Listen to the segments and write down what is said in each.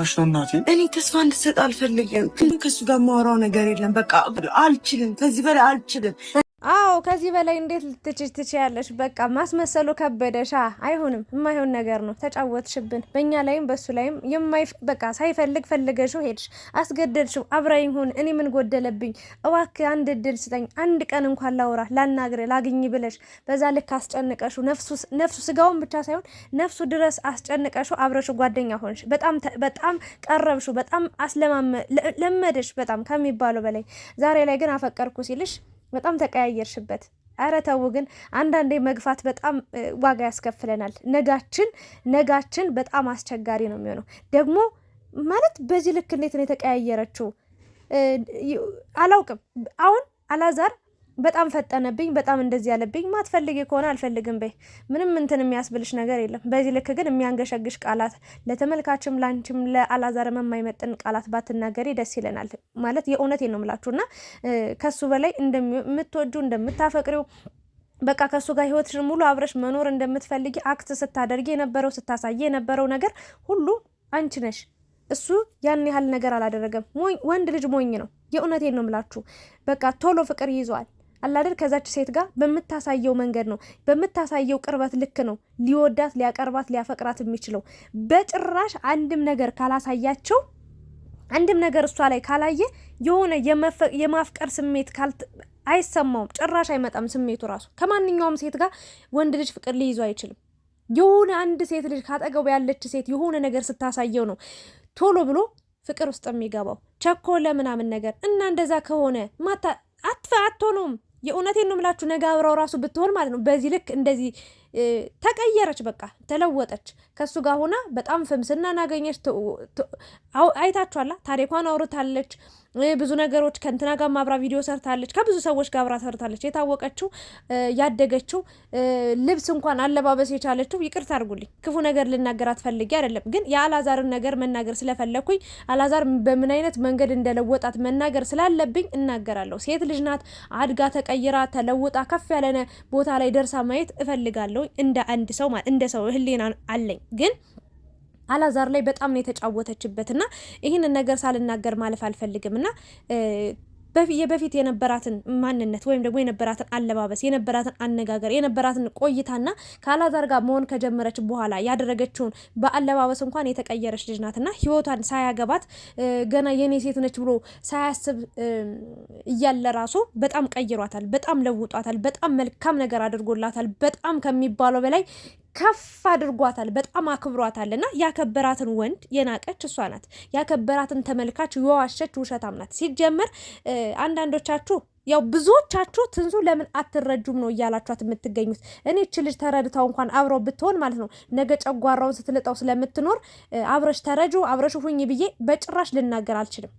ሆነሽ ነው እናቴ? እኔ ተስፋ እንድትሰጥ አልፈልግም። ከሱ ጋር ማወራው ነገር የለም። በቃ አልችልም፣ ከዚህ በላይ አልችልም። አዎ ከዚህ በላይ እንዴት ትችያለሽ? በቃ ማስመሰሉ ከበደሻ። አይሆንም፣ የማይሆን ነገር ነው። ተጫወትሽብን፣ በእኛ ላይም በሱ ላይም በቃ ሳይፈልግ ፈልገሽው ሄድሽ፣ አስገደድሽው። አብራኝ ሁን፣ እኔ ምን ጎደለብኝ? እባክህ አንድ እድል ስጠኝ፣ አንድ ቀን እንኳን ላውራ ላናግር ላግኝ ብለሽ በዛ ልክ አስጨንቀሽው፣ ነፍሱ ስጋውን ብቻ ሳይሆን ነፍሱ ድረስ አስጨንቀሽው፣ አብረሽው ጓደኛ ሆንሽ። በጣም ቀረብሽው፣ በጣም ለመደሽ፣ በጣም ከሚባለው በላይ። ዛሬ ላይ ግን አፈቀርኩ ሲልሽ በጣም ተቀያየርሽበት። አረ ተው ግን አንዳንዴ መግፋት በጣም ዋጋ ያስከፍለናል። ነጋችን በጣም አስቸጋሪ ነው የሚሆነው። ደግሞ ማለት በዚህ ልክ እንዴት ነው የተቀያየረችው? አላውቅም። አሁን አላዛር በጣም ፈጠነብኝ፣ በጣም እንደዚህ ያለብኝ። ማትፈልጊ ከሆነ አልፈልግም በይ፣ ምንም እንትን የሚያስብልሽ ነገር የለም። በዚህ ልክ ግን የሚያንገሸግሽ ቃላት ለተመልካችም ላንቺም ለአላዛርም የማይመጥን ቃላት ባትናገሪ ደስ ይለናል። ማለት የእውነቴን ነው የምላችሁና ከሱ በላይ እንደምትወጁ እንደምታፈቅሪው በቃ ከሱ ጋር ህይወትሽን ሙሉ አብረሽ መኖር እንደምትፈልጊ አክት ስታደርጊ የነበረው ስታሳይ የነበረው ነገር ሁሉ አንቺ ነሽ። እሱ ያን ያህል ነገር አላደረገም። ወንድ ልጅ ሞኝ ነው። የእውነቴን ነው የምላችሁ። በቃ ቶሎ ፍቅር ይዟል አላደር ከዛች ሴት ጋር በምታሳየው መንገድ ነው በምታሳየው ቅርበት ልክ ነው ሊወዳት ሊያቀርባት ሊያፈቅራት የሚችለው። በጭራሽ አንድም ነገር ካላሳያቸው አንድም ነገር እሷ ላይ ካላየ የሆነ የማፍቀር ስሜት አይሰማውም። ጭራሽ አይመጣም ስሜቱ ራሱ። ከማንኛውም ሴት ጋር ወንድ ልጅ ፍቅር ሊይዙ አይችልም። የሆነ አንድ ሴት ልጅ ካጠገቡ ያለች ሴት የሆነ ነገር ስታሳየው ነው ቶሎ ብሎ ፍቅር ውስጥ የሚገባው። ቸኮለ ምናምን ነገር እና እንደዛ ከሆነ አትሆኑም። የእውነቴን ነው የምላችሁ። ነገ አብረው ራሱ ብትሆን ማለት ነው በዚህ ልክ እንደዚህ ተቀየረች፣ በቃ ተለወጠች። ከሱ ጋር ሆና በጣም ፍምስና ናገኘች። አይታችኋላ፣ ታሪኳን አውርታለች። ብዙ ነገሮች ከእንትና ጋር ማብራ ቪዲዮ ሰርታለች። ከብዙ ሰዎች ጋር አብራ ሰርታለች። የታወቀችው ያደገችው ልብስ እንኳን አለባበስ የቻለችው። ይቅርታ አድርጉልኝ፣ ክፉ ነገር ልናገራት ፈልጌ አይደለም፣ ግን የአላዛርን ነገር መናገር ስለፈለኩኝ አላዛር በምን አይነት መንገድ እንደለወጣት መናገር ስላለብኝ እናገራለሁ። ሴት ልጅ ናት፣ አድጋ ተቀይራ ተለውጣ ከፍ ያለ ቦታ ላይ ደርሳ ማየት እፈልጋለሁ። እንደ አንድ ሰው እንደ ሰው ህሊና አለኝ። ግን አላዛር ላይ በጣም ነው የተጫወተችበትና ይህንን ነገር ሳልናገር ማለፍ አልፈልግምና በፊት የነበራትን ማንነት ወይም ደግሞ የነበራትን አለባበስ የነበራትን አነጋገር የነበራትን ቆይታና ከአላዛር ጋር መሆን ከጀመረች በኋላ ያደረገችውን በአለባበስ እንኳን የተቀየረች ልጅ ናትና ህይወቷን ሳያገባት ገና የኔ ሴት ነች ብሎ ሳያስብ እያለ ራሱ በጣም ቀይሯታል፣ በጣም ለውጧታል፣ በጣም መልካም ነገር አድርጎላታል። በጣም ከሚባለው በላይ ከፍ አድርጓታል፣ በጣም አክብሯታልና ያከበራትን ወንድ የናቀች እሷ ናት። ያከበራትን ተመልካች የዋሸች ውሸታም ናት። ሲጀመር አንዳንዶቻችሁ ያው ብዙዎቻችሁ ትንሱ ለምን አትረጁም ነው እያላችኋት የምትገኙት። እኔ እቺ ልጅ ተረድታው እንኳን አብረው ብትሆን ማለት ነው ነገ ጨጓራውን ስትልጠው ስለምትኖር አብረሽ ተረጁ አብረሽ ሁኝ ብዬ በጭራሽ ልናገር አልችልም።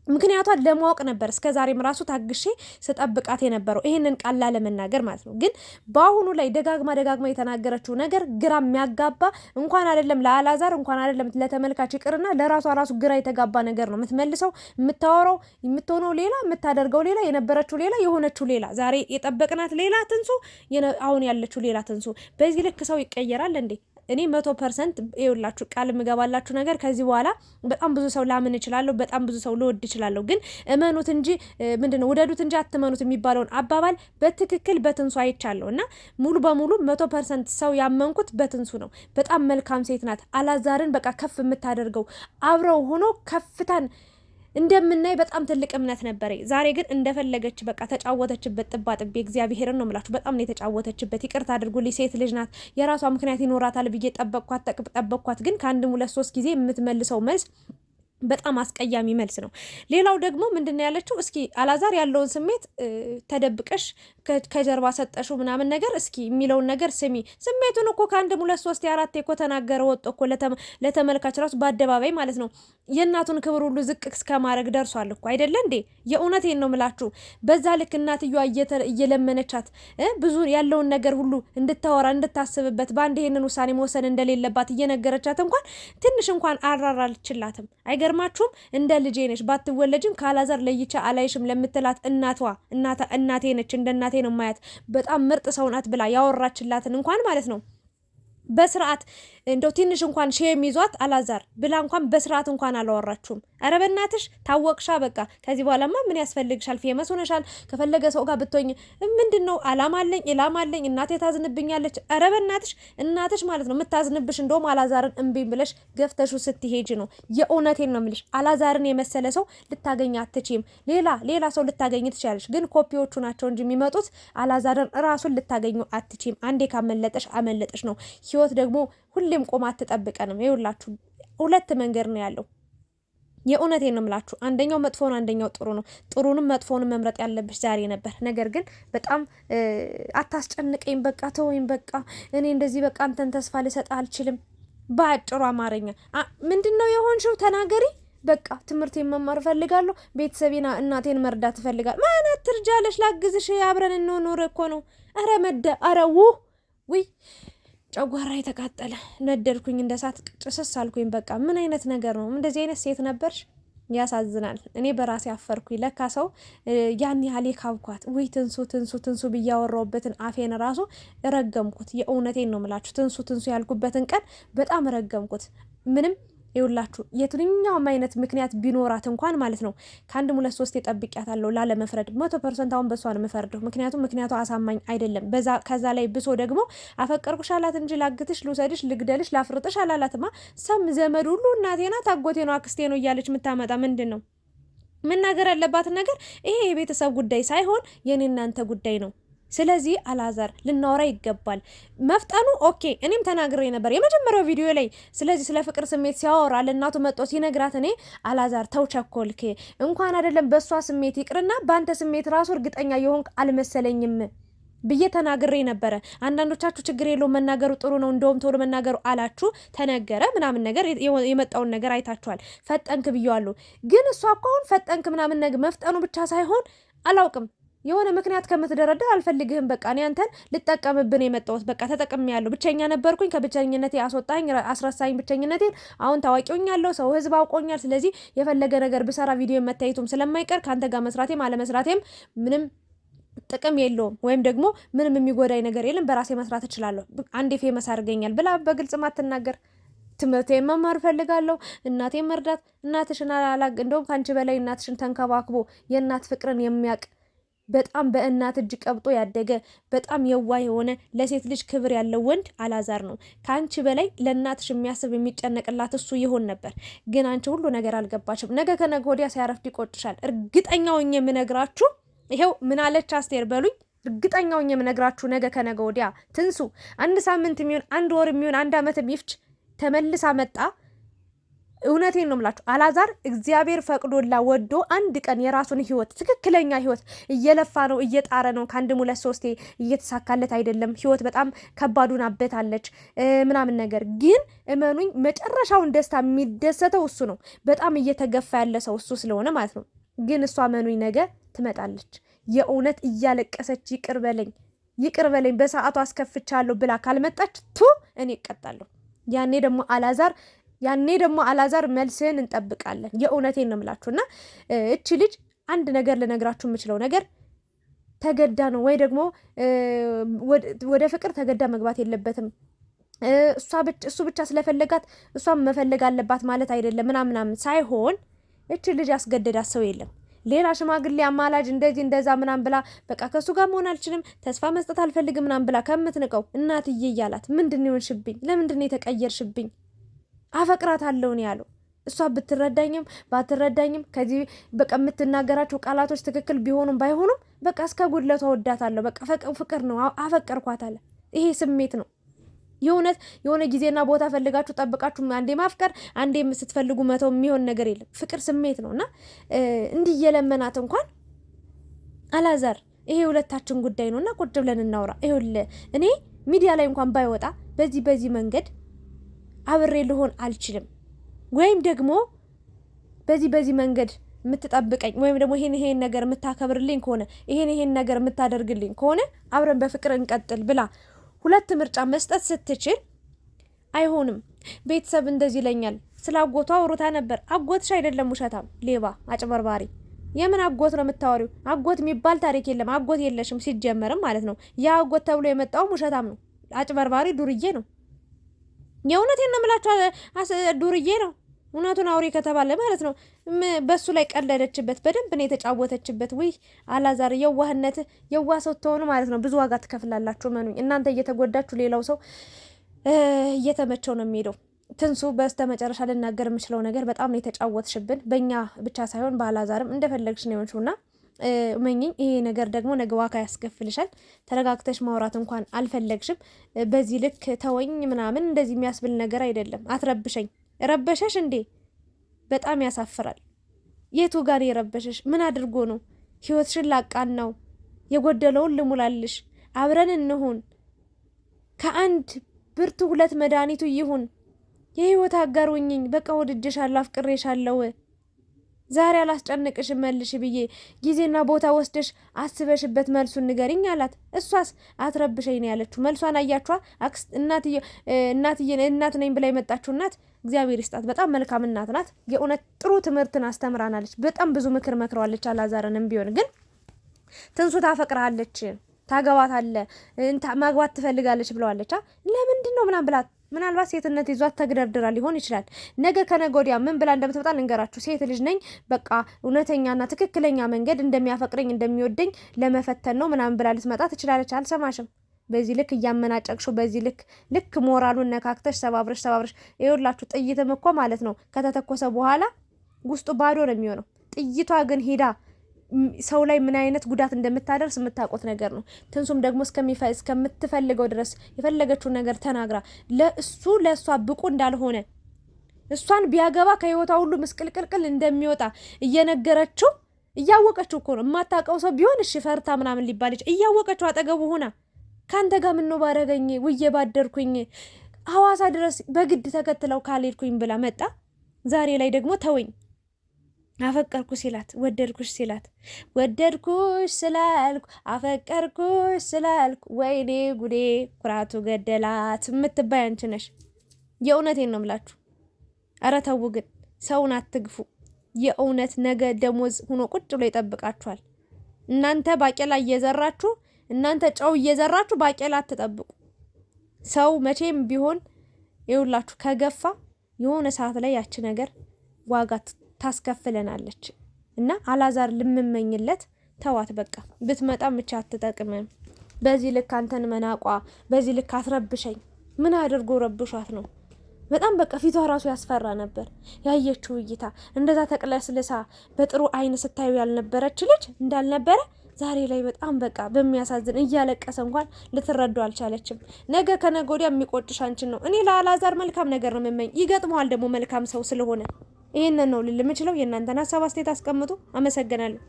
ምክንያቷን ለማወቅ ነበር እስከዛሬም ራሱ ታግሼ ስጠብቃት የነበረው ይሄንን ቃል ለመናገር ማለት ነው። ግን በአሁኑ ላይ ደጋግማ የተናገረችው ነገር ግራ የሚያጋባ እንኳን አይደለም ለአላዛር እንኳን አይደለም ለተመልካች ይቅርና ለራሷ ራሱ ግራ የተጋባ ነገር ነው። የምትመልሰው የምታወራው የምትሆነው ሌላ የምታደርገው ሌላ የነበረችው ሌላ የሆነችው ሌላ ዛሬ የጠበቅናት ሌላ ትንሱ አሁን ያለችው ሌላ ትንሱ። በዚህ ልክ ሰው ይቀየራል እንዴ? እኔ 100% ይኸውላችሁ ቃል የምገባላችሁ ነገር ከዚህ በኋላ በጣም ብዙ ሰው ላምን እችላለሁ፣ በጣም ብዙ ሰው ልወድ እችላለሁ። ግን እመኑት እንጂ ምንድነው ውደዱት እንጂ አትመኑት የሚባለውን አባባል በትክክል በትንሱ አይቻለሁ እና ሙሉ በሙሉ 100% ሰው ያመንኩት በትንሱ ነው። በጣም መልካም ሴት ናት። አላዛርን በቃ ከፍ የምታደርገው አብረው ሆኖ ከፍታን እንደምናይ በጣም ትልቅ እምነት ነበረ። ዛሬ ግን እንደፈለገች በቃ ተጫወተችበት። ጥባጥቤ እግዚአብሔርን ነው የምላችሁ፣ በጣም ነው የተጫወተችበት። ይቅርታ አድርጉልኝ፣ ሴት ልጅ ናት፣ የራሷ ምክንያት ይኖራታል ብዬ ጠበቅኳት። ግን ከአንድም 2-3 ጊዜ የምትመልሰው መልስ በጣም አስቀያሚ መልስ ነው። ሌላው ደግሞ ምንድነው ያለችው? እስኪ አላዛር ያለውን ስሜት ተደብቀሽ ከጀርባ ሰጠሽው ምናምን ነገር እስኪ የሚለውን ነገር ስሚ። ስሜቱን እኮ ከአንድም 2-3-4 እኮ ተናገረ፣ ወጥ እኮ ለተመልካች ራሱ በአደባባይ ማለት ነው። የእናቱን ክብር ሁሉ ዝቅ እስከ ማድረግ ደርሷል እኮ አይደለ እንዴ? የእውነቴን ነው ምላችሁ። በዛ ልክ እናትየዋ እየለመነቻት ብዙ ያለውን ነገር ሁሉ እንድታወራ እንድታስብበት በአንድ ይሄንን ውሳኔ መወሰን እንደሌለባት እየነገረቻት እንኳን ትንሽ እንኳን አራራልችላትም። አይገርማችሁም? እንደ ልጄ ነሽ ባትወለጅም ካላዛር ለይቻ አላይሽም ለምትላት እናቴ ነች፣ እንደ እናቴ ነው ማያት፣ በጣም ምርጥ ሰው ናት ብላ ያወራችላትን እንኳን ማለት ነው በስርዓት እንደው ትንሽ እንኳን ሼም ይዟት አላዛር ብላ እንኳን በስርዓት እንኳን አላወራችሁም። ኧረ በእናትሽ ታወቅሻ። በቃ ከዚህ በኋላማ ምን ያስፈልግሻል? ፌመስ ሆነሻል። ከፈለገ ሰው ጋር ብትሆኝ ምንድነው? አላማ አለኝ እናቴ ታዝንብኛለች። ኧረ በእናትሽ እናትሽ ማለት ነው የምታዝንብሽ። እንደውም አላዛርን እምቢኝ ብለሽ ገፍተሹ ስትሄጂ ነው። የእውነቴን ነው የምልሽ። አላዛርን የመሰለ ሰው ልታገኝ አትችይም። ሌላ ሰው ልታገኝ ትችላለች፣ ግን ኮፒዎቹ ናቸው እንጂ የሚመጡት አላዛርን ራሱን ልታገኙ አትችይም። አንዴ ካመለጠሽ አመለጠሽ ነው። ህይወት ደግሞ ሁሌም ቆማ አትጠብቀንም። ይኸውላችሁ 2 መንገድ ነው ያለው። የእውነቴን ነው የምላችሁ። አንደኛው መጥፎ ነው፣ አንደኛው ጥሩ ነው። ጥሩንም መጥፎንም መምረጥ ያለብሽ ዛሬ ነበር። ነገር ግን በጣም አታስጨንቀኝ፣ በቃ ተወኝ፣ በቃ እኔ እንደዚህ በቃ አንተን ተስፋ ልሰጥ አልችልም። በአጭሩ አማርኛ ምንድነው የሆንሽው? ተናገሪ። በቃ ትምህርቴን መማር እፈልጋለሁ፣ ቤተሰቤና እናቴን መርዳት እፈልጋለሁ። ማን አትርጃለሽ? ላግዝሽ፣ አብረን እንኖር እኮ ነው። ኧረ ውይ ጨጓራ የተቃጠለ ነደድኩኝ፣ እንደ ሳት ጭስስ አልኩኝ። በቃ ምን አይነት ነገር ነው? እንደዚህ አይነት ሴት ነበርሽ? ያሳዝናል። እኔ በራሴ አፈርኩኝ። ለካ ሰው ያን ያህል ካብኳት። ውይ ትንሱ ብያወራውበትን አፌን ራሱ ረገምኩት። የእውነቴን ነው ምላችሁ። ትንሱ ያልኩበትን ቀን በጣም ረገምኩት። ምንም ይውላችሁ የትኛውም አይነት ምክንያት ቢኖራት እንኳን ማለት ነው ከ1 2 3 የጠብቂያታለሁ ላለመፍረድ 100% አሁን በሷ ነው የምፈርደው። ምክንያቱ አሳማኝ አይደለም። ከዛ ላይ ብሶ ደግሞ አፈቀርኩሽ አላት እንጂ ላግትሽ፣ ልውሰድሽ፣ ልግደልሽ፣ ላፍርጥሽ አላላትማ። ሰም ዘመድ ሁሉ እናቴ ናት፣ አጎቴ ነው፣ አክስቴ ነው እያለች የምታመጣ ምንድን ነው? መናገር ያለባትን ነገር ይሄ የቤተሰብ ጉዳይ ሳይሆን የኔ እናንተ ጉዳይ ነው። ስለዚህ አላዛር ልናወራ ይገባል። መፍጠኑ ኦኬ፣ እኔም ተናግሬ ነበር የመጀመሪያው ቪዲዮ ላይ። ስለዚህ ስለ ፍቅር ስሜት ሲያወራ ለእናቱ መጥቶ ሲነግራት እኔ አላዛር ተው ቸኮልክ፣ እንኳን አይደለም በእሷ ስሜት ይቅርና በአንተ ስሜት ራሱ እርግጠኛ የሆንክ አልመሰለኝም ብዬ ተናግሬ ነበረ። አንዳንዶቻችሁ ችግር የለውም መናገሩ ጥሩ ነው፣ እንደውም ቶሎ መናገሩ አላችሁ። ተነገረ ምናምን ነገር የመጣውን ነገር አይታችኋል። ፈጠንክ ብየዋለሁ። ግን እሷ እኮ አሁን ፈጠንክ ምናምን ነገር መፍጠኑ ብቻ ሳይሆን አላውቅም የሆነ ምክንያት ከምትደረደር አልፈልግህም፣ በቃ እኔ አንተን ልጠቀምብን የመጣሁት በቃ ተጠቅሜያለሁ። ብቸኛ ነበርኩኝ፣ ከብቸኝነቴ አስወጣኝ፣ አስረሳኝ ብቸኝነቴን። አሁን ታዋቂውኛለሁ፣ ሰው ህዝብ አውቆኛል። ስለዚህ የፈለገ ነገር ብሰራ ቪዲዮ መታየቱም ስለማይቀር ከአንተ ጋር መስራቴም አለመስራቴም ምንም ጥቅም የለውም፣ ወይም ደግሞ ምንም የሚጎዳኝ ነገር የለም። በራሴ መስራት እችላለሁ። አንዴ ፌመስ አድርገኛል ብላ በግልጽ ማትናገር ትምህርቴን መማር ፈልጋለሁ፣ እናቴን መርዳት። እናትሽን እንደውም ከአንቺ በላይ እናትሽን ተንከባክቦ የእናት ፍቅርን የሚያውቅ በጣም በእናት እጅ ቀብጦ ያደገ በጣም የዋህ የሆነ ለሴት ልጅ ክብር ያለው ወንድ አላዛር ነው። ከአንቺ በላይ ለእናትሽ የሚያስብ የሚጨነቅላት እሱ ይሆን ነበር። ግን አንቺ ሁሉ ነገር አልገባችም። ነገ ከነገ ወዲያ ሲያረፍድ ይቆጭሻል። እርግጠኛውኝ የምነግራችሁ ይሄው ምን አለች አስቴር በሉኝ። እርግጠኛውኝ የምነግራችሁ ነገ ከነገ ወዲያ ትንሱ 1 ሳምንት የሚሆን 1 ወር የሚሆን 1 ዓመት የሚፍች ተመልሳ መጣ። እውነቴን ነው የምላችሁ አላዛር እግዚአብሔር ፈቅዶላ ወዶ አንድ ቀን የራሱን ህይወት ትክክለኛ ህይወት እየለፋ ነው፣ እየጣረ ነው። ከ1 2 3 እየተሳካለት አይደለም። ህይወት በጣም ከባዱን አበታለች ምናምን ነገር ግን እመኑኝ መጨረሻውን ደስታ የሚደሰተው እሱ ነው። በጣም እየተገፋ ያለ ሰው እሱ ስለሆነ ማለት ነው። ግን እሷ እመኑኝ ነገ ትመጣለች። የእውነት እያለቀሰች ይቅር በለኝ በሰዓቱ አስከፍቻለሁ ብላ ካልመጣች እኔ እቀጣለሁ። ያኔ ደግሞ አላዛር መልስህን እንጠብቃለን። የእውነቴን ነው የምላችሁ። እና እቺ ልጅ አንድ ነገር ልነግራችሁ የምችለው ነገር ተገዳ ነው ወይ ደግሞ ወደ ፍቅር ተገዳ መግባት የለበትም። እሱ ብቻ ስለፈለጋት እሷም መፈለግ አለባት ማለት አይደለም ምናምን ሳይሆን እቺ ልጅ ያስገደዳት ሰው የለም። ሌላ ሽማግሌ አማላጅ እንደዚህ እንደዛ ምናምን ብላ በቃ ከሱ ጋር መሆን አልችልም፣ ተስፋ መስጠት አልፈልግም ምናምን ብላ ከምትንቀው እናትዬ እያላት ምንድን ይሆንሽብኝ? ለምንድን ነው የተቀየርሽብኝ? አፈቅራታለሁ ነው ያለው። እሷ ብትረዳኝም ባትረዳኝም ከዚህ በቃ የምትናገራቸው ቃላቶች ትክክል ቢሆኑም ባይሆኑም በቃ እስከ ጉድለቷ ወዳታለሁ። በቃ ፍቅር ነው፣ አፈቀርኳት አለ። ይሄ ስሜት ነው። የሆነ ጊዜና ቦታ ፈልጋችሁ ጠብቃችሁ አንዴ ማፍቀር አንዴ ስትፈልጉ መተው የሚሆን ነገር የለም። ፍቅር ስሜት ነውና እንዲህ የለመናት እንኳን አላዛር ይሄ ሁለታችን ጉዳይ ነውና ቁጭ ብለን እናውራ። ይኸውልህ እኔ ሚዲያ ላይ እንኳን ባይወጣ በዚህ መንገድ አብሬ ልሆን አልችልም፣ ወይም ደግሞ በዚህ መንገድ የምትጠብቀኝ ወይም ደግሞ ይሄን ነገር የምታከብርልኝ ከሆነ ይሄን ነገር የምታደርግልኝ ከሆነ አብረን በፍቅር እንቀጥል ብላ 2 ምርጫ መስጠት ስትችል አይሆንም። ቤተሰብ እንደዚህ ይለኛል። ስለ አጎቷ አውርታ ነበር። አጎትሽ አይደለም ውሸታም፣ ሌባ፣ አጭበርባሪ። የምን አጎት ነው የምታወሪው? አጎት የሚባል ታሪክ የለም። አጎት የለሽም ሲጀመርም ማለት ነው። ያ አጎት ተብሎ የመጣውም ውሸታም ነው፣ አጭበርባሪ፣ ዱርዬ ነው። የእውነቴን ነው የምላችሁ። ዱርዬ ነው እውነቱን አውሬ ከተባለ ማለት ነው። በሱ ላይ ቀለደችበት፣ በደንብ ነው የተጫወተችበት። ውይ አላዛር የዋህነት የዋህ ሰው ትሆኑ ማለት ነው ብዙ ዋጋ ትከፍላላችሁ። መኑኝ እናንተ እየተጎዳችሁ ሌላው ሰው እየተመቸው ነው የሚሄደው። ትንሱ በስተ መጨረሻ ልናገር የምችለው ነገር በጣም ነው የተጫወትሽብን፣ በእኛ ብቻ ሳይሆን በአላዛርም እንደፈለግሽ ነው የሆንሽውና መኝኝ ይሄ ነገር ደግሞ ነገ ዋጋ ያስከፍልሻል። ተረጋግተሽ ማውራት እንኳን አልፈለግሽም። በዚህ ልክ ተወኝ ምናምን እንደዚህ የሚያስብል ነገር አይደለም። አትረብሸኝ። ረበሸሽ እንዴ? በጣም ያሳፍራል። የቱ ጋር የረበሸሽ? ምን አድርጎ ነው? ህይወትሽን ላቃን ነው። የጎደለውን ልሙላልሽ፣ አብረን እንሁን፣ ከአንድ ብርቱ ሁለት መድኃኒቱ ይሁን፣ የህይወት አጋር ሁኚኝ። በቃ ወድጄሻለሁ፣ አፍቅሬሻለሁ። ዛሬ አላስጨንቅሽ መልሽ ብዬ ጊዜና ቦታ ወስደሽ አስበሽበት መልሱን ንገሪኝ አላት። እሷስ አትረብሸኝ ነው ያለችው። መልሷን አያችኋ? እናት ነኝ ብላ የመጣችው እናት እግዚአብሔር ይስጣት። በጣም መልካም እናት ናት። የእውነት ጥሩ ትምህርትን አስተምራናለች። በጣም ብዙ ምክር መክረዋለች። አላዛርንም ቢሆን ግን ትንሱ ታፈቅራለች፣ ታገባታለህ፣ ማግባት ትፈልጋለች ብለዋለች። ለምንድን ነው ምናምን ብላት ምናልባት ሴትነት ይዟት ተግደርድራ ሊሆን ይችላል። ነገ ከነገ ወዲያ ምን ብላ እንደምትመጣ ልንገራችሁ። ሴት ልጅ ነኝ በቃ እውነተኛና ትክክለኛ መንገድ እንደሚያፈቅረኝ እንደሚወደኝ ለመፈተን ነው ምናምን ብላ ልትመጣ ትችላለች። አልሰማሽም? በዚህ ልክ እያመናጨቅሽው፣ በዚህ ልክ ሞራሉን ነካክተሽ ሰባብረሽ ይኸውላችሁ። ጥይትም እኮ ማለት ነው ከተተኮሰ በኋላ ውስጡ ባዶ ነው የሚሆነው። ጥይቷ ግን ሄዳ ሰው ላይ ምን አይነት ጉዳት እንደምታደርስ የምታውቁት ነገር ነው። ትንሱም ደግሞ እስከምትፈልገው ድረስ የፈለገችውን ነገር ተናግራ ለእሷ ብቁ እንዳልሆነ እሷን ቢያገባ ከህይወቷ ሁሉ ምስቅልቅልቅል እንደሚወጣ እየነገረችው እያወቀችው እኮ ነው። የማታውቀው ሰው ቢሆን እሺ ፈርታ ምናምን ሊባል እያወቀችው አጠገቡ ሆና ካንተ ጋር ምን ነው ባረገኝ ውዬ ባደርኩኝ ሐዋሳ ድረስ በግድ ተከትለው ካልሄድኩኝ ብላ መጣ። ዛሬ ላይ ደግሞ ተወኝ አፈቀርኩ ሲላት ወደድኩሽ ሲላት ወደድኩሽ ስላልኩ አፈቀርኩሽ ስላልኩ ወይኔ ጉዴ ኩራቱ ገደላት የምትባይ አንቺ ነሽ። የእውነቴን ነው የምላችሁ። ኧረ ተው ግን ሰውን አትግፉ። የእውነት ነገ ደሞዝ ሆኖ ቁጭ ብሎ ይጠብቃችኋል። እናንተ ባቄላ እየዘራችሁ እናንተ ጨው እየዘራችሁ ባቄላ አትጠብቁ። ሰው መቼም ቢሆን ይውላችሁ ከገፋ የሆነ ሰዓት ላይ ያቺ ነገር ዋጋ ታስከፍለናለች። እና አላዛር ልምመኝለት ተዋት በቃ። ብትመጣም ብቻ አትጠቅምም። በዚህ ልክ አንተን መናቋ፣ በዚህ ልክ አትረብሸኝ። ምን አድርጎ ረብሿት ነው? በጣም በቃ ፊቷ ራሱ ያስፈራ ነበር። ያየችው እይታ እንደዛ ተቅለስልሳ በጥሩ አይን ስታዩ ያልነበረች ልጅ እንዳልነበረ ዛሬ ላይ በጣም በቃ በሚያሳዝን እያለቀሰ እንኳን ልትረዱ አልቻለችም። ነገ ከነገ ወዲያ የሚቆጭሽ አንቺን ነው። እኔ ለአላዛር መልካም ነገር ነው የምመኝ። ይገጥመዋል ደግሞ መልካም ሰው ስለሆነ። ይሄንን ነው ልል የምችለው። የእናንተን ሀሳብ አስተያየት አስቀምጡ። አመሰግናለሁ።